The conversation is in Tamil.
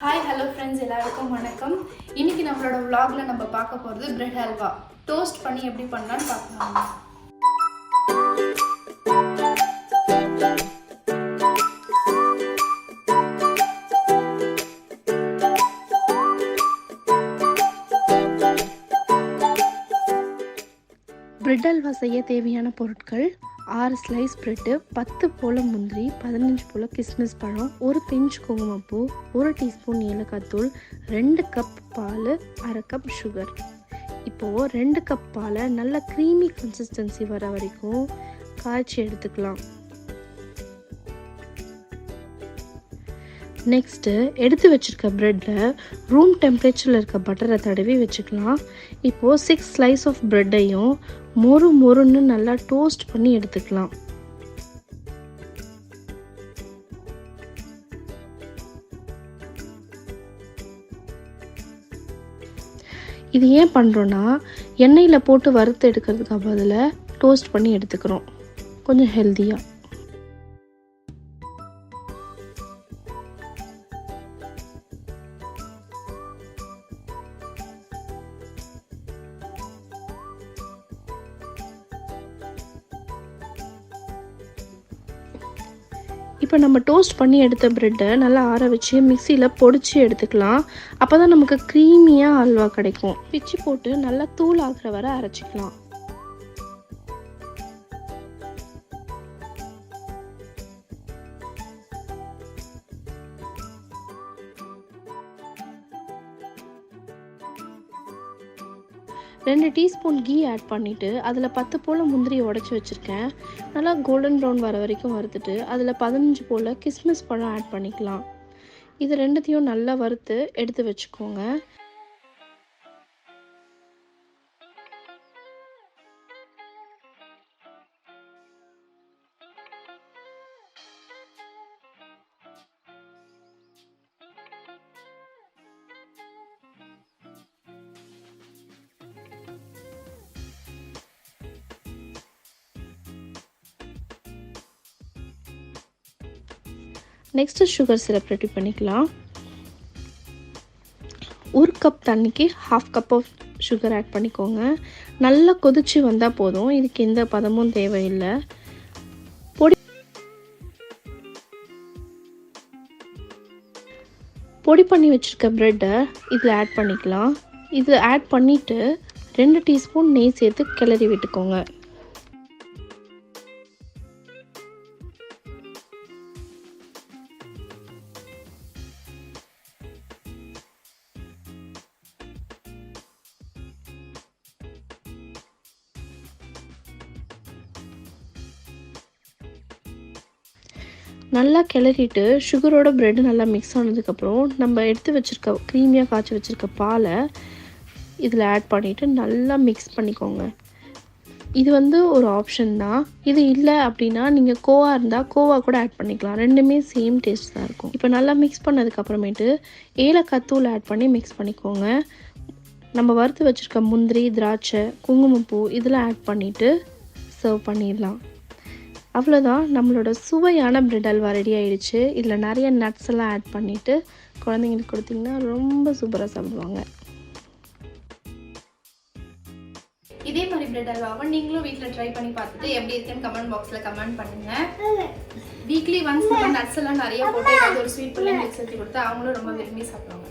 ஹாய் ஹலோ ஃப்ரெண்ட்ஸ், எல்லாருக்கும் வணக்கம். இன்னைக்கு நம்மளோட vlogல நம்ம பார்க்க போகிறது பிரெட் ஹல்வா. டோஸ்ட் பண்ணி எப்படி பண்ணலான்னு பார்க்கலாம். பிரெட் ஹல்வா செய்ய தேவையான பொருட்கள்: 6 ஸ்லைஸ் பிரெட்டு, 10 போல் முந்திரி, 15 போல் கிஸ்மிஸ் பழம், ஒரு பிஞ்ச் குங்குமப்பூ, 1 டீஸ்பூன் ஏலக்காய்த்தூள், 2 கப் பால், 1/2 கப் சுகர். இப்போது 2 கப் பாலை நல்ல க்ரீமி கன்சிஸ்டன்சி வர வரைக்கும் காய்ச்சி எடுத்துக்கலாம். நெக்ஸ்ட்டு எடுத்து வச்சுருக்க ப்ரெட்டில் ரூம் டெம்பரேச்சரில் இருக்க பட்டரை தடவி வச்சுக்கலாம். இப்போது 6 ஸ்லைஸ் ஆஃப் ப்ரெட்டையும் மொறுன்னு நல்லா டோஸ்ட் பண்ணி எடுத்துக்கலாம். இது ஏன் பண்ணுறோன்னா, எண்ணெயில் போட்டு வறுத்து எடுக்கிறதுக்கு பதிலாக டோஸ்ட் பண்ணி எடுத்துக்கிறோம், கொஞ்சம் ஹெல்த்தியாக. இப்போ நம்ம டோஸ்ட் பண்ணி எடுத்த ப்ரெட்டை நல்லா ஆற வச்சு மிக்சியில் பொடிச்சு எடுத்துக்கலாம். அப்போ தான் நமக்கு க்ரீமியாக அல்வா கிடைக்கும். பிச்சு போட்டு நல்லா தூள் ஆகிற வரை அரைச்சிக்கலாம். ரெண்டு டீஸ்பூன் கீ ஆட் பண்ணிவிட்டு அதில் 10 போல் முந்திரியை உடச்சி வச்சுருக்கேன். நல்லா கோல்டன் ப்ரௌன் வர வரைக்கும் வறுத்துட்டு அதில் 15 போல் கிஸ்மிஸ் பழம் ஆட் பண்ணிக்கலாம். இது ரெண்டுத்தையும் நல்லா வறுத்து எடுத்து வச்சுக்கோங்க. நெக்ஸ்ட்டு சுகர் சிரப் ரெடி பண்ணிக்கலாம். 1 கப் தண்ணிக்கு 1/2 கப் ஆஃப் சுகர் ஆட் பண்ணிக்கோங்க. நல்லா கொதிச்சு வந்தால் போதும், இதுக்கு எந்த பதமும் தேவையில்லை. பொடி பண்ணி வச்சுருக்க ப்ரெட்டை இதில் ஆட் பண்ணிக்கலாம். இது ஆட் பண்ணிவிட்டு 2 டீஸ்பூன் நெய் சேர்த்து கிளறி விட்டுக்கோங்க. நல்லா கிளறிட்டு சுகரோட ப்ரெட்டு நல்லா மிக்ஸ் ஆனதுக்கப்புறம் நம்ம எடுத்து வச்சுருக்க க்ரீமியாக காய்ச்சி வச்சுருக்க பாலை இதில் ஆட் பண்ணிவிட்டு நல்லா மிக்ஸ் பண்ணிக்கோங்க. இது ஒரு ஆப்ஷன் தான். இது இல்லை அப்படின்னா நீங்கள் கோவா இருந்தால் கோவா கூட ஆட் பண்ணிக்கலாம். ரெண்டுமே சேம் டேஸ்ட் தான் இருக்கும். இப்போ நல்லா மிக்ஸ் பண்ணதுக்கப்புறமேட்டு ஏலக்காய் தூள் ஆட் பண்ணி மிக்ஸ் பண்ணிக்கோங்க. நம்ம வறுத்து வச்சுருக்க முந்திரி, திராட்சை, குங்குமப்பூ இதெல்லாம் ஆட் பண்ணிவிட்டு சர்வ் பண்ணிடலாம். அவ்வளோதான், நம்மளோட சுவையான பிரெட் ஹல்வா ரெடி ஆயிடுச்சு. இதில் நிறைய நட்ஸ் எல்லாம் ஆட் பண்ணிவிட்டு குழந்தைங்களுக்கு கொடுத்திங்கன்னா ரொம்ப சூப்பராக சாப்பிடுவாங்க. இதே மாதிரி பிரெட் ஹல்வாவை நீங்களும் வீட்டில் ட்ரை பண்ணி பார்த்துட்டு எப்படி இருக்குன்னு கமெண்ட் பாக்ஸில் கமெண்ட் பண்ணுங்கள். வீக்லி ஒன்ஸ் நட்ஸ் எல்லாம் நிறைய போட்டு ஏதாவது ஒரு ஸ்வீட் பிள்ளைங்களுக்கு சேர்த்து கொடுத்தா அவங்களும் ரொம்ப விரும்பி சாப்பிடுவாங்க.